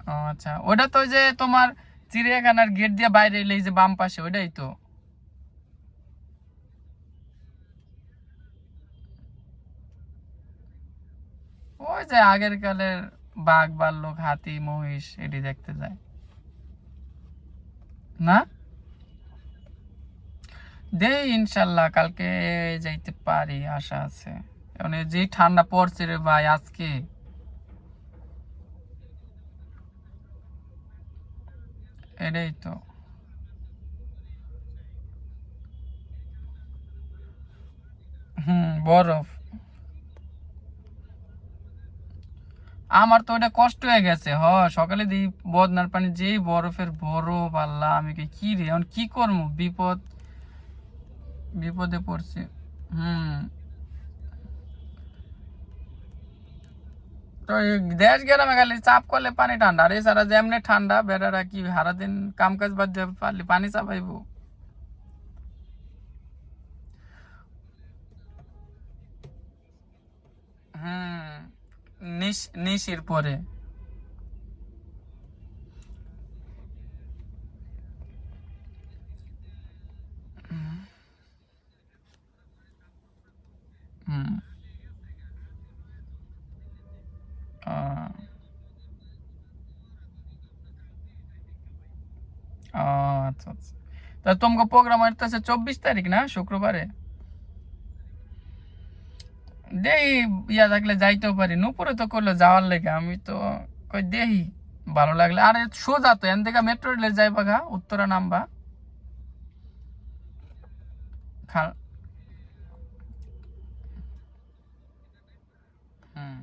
ও আচ্ছা, ওটা তো ওই যে তোমার চিড়িয়াখানার গেট দিয়ে বাইরে এলে এই যে বাম পাশে, ওইটাই তো। ওই যে আগের কালের বাঘ ভাল্লুক হাতি মহিষ এটি দেখতে যায় না। দেই ইনশাল্লাহ কালকে যাইতে পারি, আশা আছে। মানে যে ঠান্ডা পড়ছে রে ভাই আজকে। এটাই তো। বরফ। আমার তো ওটা কষ্ট হয়ে গেছে সকালে দিই বদনার পানি যেই বরফের বরফ, আল্লাহ আমি কি রে এখন কি করবো, বিপদে পড়ছি। হুম তো এই দেশ গ্রামে খালি চাপ করলে পানি ঠান্ডা, আর এছাড়া যেমনি ঠান্ডা বেড়ারা কি সারাদিন কাম কাজ বাদ দিয়ে পারলে পানি চাপাইবো। হুম নিশির পরে। হুম আহ, আচ্ছা আচ্ছা। তা তোমাকে প্রোগ্রাম হইতেছে 24 তারিখ না, শুক্রবারে। দেই ইয়া থাকলে যাইতেও পারি, নুপুরে তো করলে যাওয়ার লেগে আমি তো কই দেহি ভালো লাগলে। আরে সোজা তো এন থেকে মেট্রো রেলে যাইবা গা, উত্তরা নামবা। খা- হুম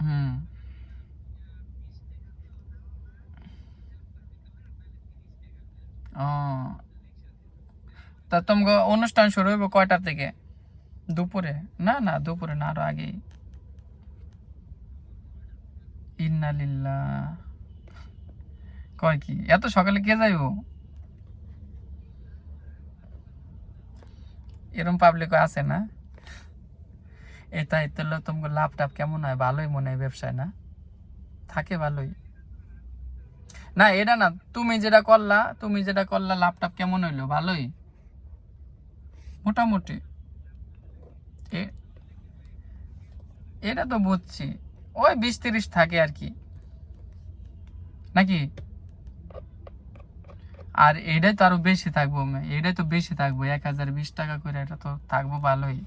হুম ও তা তোমাকে অনুষ্ঠান শুরু হইব কয়টা থেকে? দুপুরে? না না দুপুরে না, আরো আগেই। ইন্নালিল্লাহ। কয় কি এত সকালে কে যাইব? এরম পাবলিক আছে না। তাই তো তোমাকে লাভ টাভ কেমন হয়, ভালোই মনে হয় ব্যবসায় না? থাকে ভালোই। না এটা না, তুমি যেটা করলা লাভ টাভ কেমন হইলো, ভালোই মোটামুটি। এ- এটা তো বুঝছি, ওই 20-30 থাকে আর কি, নাকি? আর এটাই তো আরো বেশি থাকবো, এটাই তো বেশি থাকবো, 1020 টাকা করে, এটা তো থাকবো ভালোই।